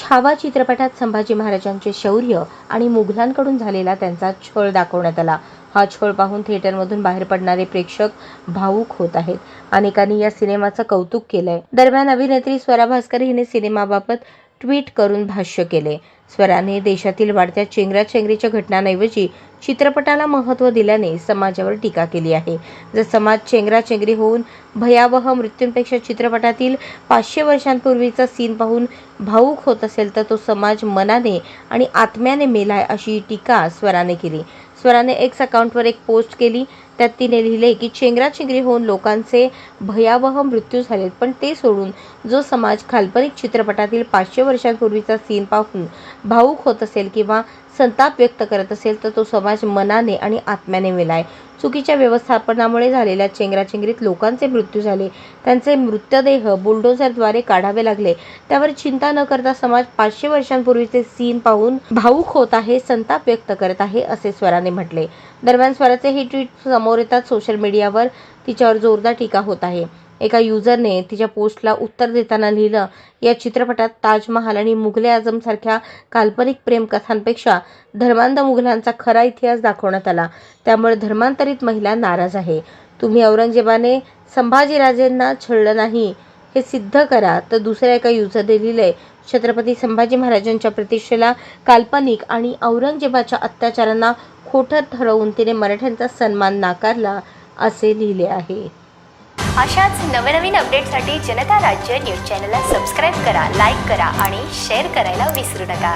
छावा चित्रपटात संभाजी महाराजांचे शौर्य आणि मुघलांकडून झालेला त्यांचा छळ दाखवण्यात आला। हा छळ पाहून थिएटरमधून बाहेर पडणारे प्रेक्षक भावुक होत आहेत। अनेकांनी या सिनेमाचं कौतुक केलंय। दरम्यान अभिनेत्री स्वरा भास्कर हिने सिनेमाबाबत ट्विट करून भाष्य केले। स्वराने देशातील वाढत्या चेंगराचेंगरीच्या घटनांऐवजी चित्रपटाला महत्त्व दिल्याने समाजावर टीका केली आहे। जर समाज चेंगराचेंगरी होऊन भयावह मृत्यूंपेक्षा चित्रपटातील 500 वर्षांपूर्वीचा सीन पाहून भावुक होत असेल तर तो समाज मनाने आणि आत्म्याने मेलाय, अशी टीका स्वराने केली। स्वराने एक्स अकाउंटवर एक पोस्ट केली, त्यात तिने लिहिले की चेंगराचेंगरी होऊन लोकांचे भयावह मृत्यू झालेत, पण ते सोडून जो समाज काल्पनिक चित्रपटातील 500 वर्षांपूर्वीचा सीन पाहून भावुक होत असेल किंवा संताप व्यक्त करत असेल तर तो समाज मनाने आणि आत्म्याने मेलाय। चुकीच्या व्यवस्थापनामुळे झालेल्या चेंगराचेंगरीत लोकांचे मृत्यू झाले, त्यांचे मृतदेह बुलडोझरद्वारे काढावे लागले, त्यावर चिंता न करता समाज 500 वर्षांपूर्वीचे सीन पाहून भावुक होत आहे, संताप व्यक्त करत आहे, असे स्वराने म्हटले। दरम्यान स्वराचे हे ट्विट समोर येताच सोशल मीडियावर तिच्यावर जोरदार टीका होत आहे। एका युजरने तिच्या पोस्टला उत्तर देताना लिहिलं, या चित्रपटात ताजमहाल आणि मुघले आझम सारख्या काल्पनिक प्रेम कथांपेक्षा धर्मांध मुघलांचा खरा इतिहास दाखवण्यात आला, त्यामुळे धर्मांतरित महिला नाराज आहे। तुम्ही औरंगजेबाने संभाजीराजेंना छळलं नाही हे सिद्ध करा। तर दुसऱ्या एका युजरने लिहिलंय, छत्रपती संभाजी महाराजांच्या प्रतिष्ठेला काल्पनिक आणि औरंगजेबाच्या अत्याचारांना खोटं ठरवून तिने मराठ्यांचा सन्मान नाकारला, असे लिहिले आहे। अशाच नवनवीन अपडेटसाठी जनता राज्य न्यूज चॅनलला सबस्क्राईब करा, लाईक करा आणि शेअर करायला विसरू नका।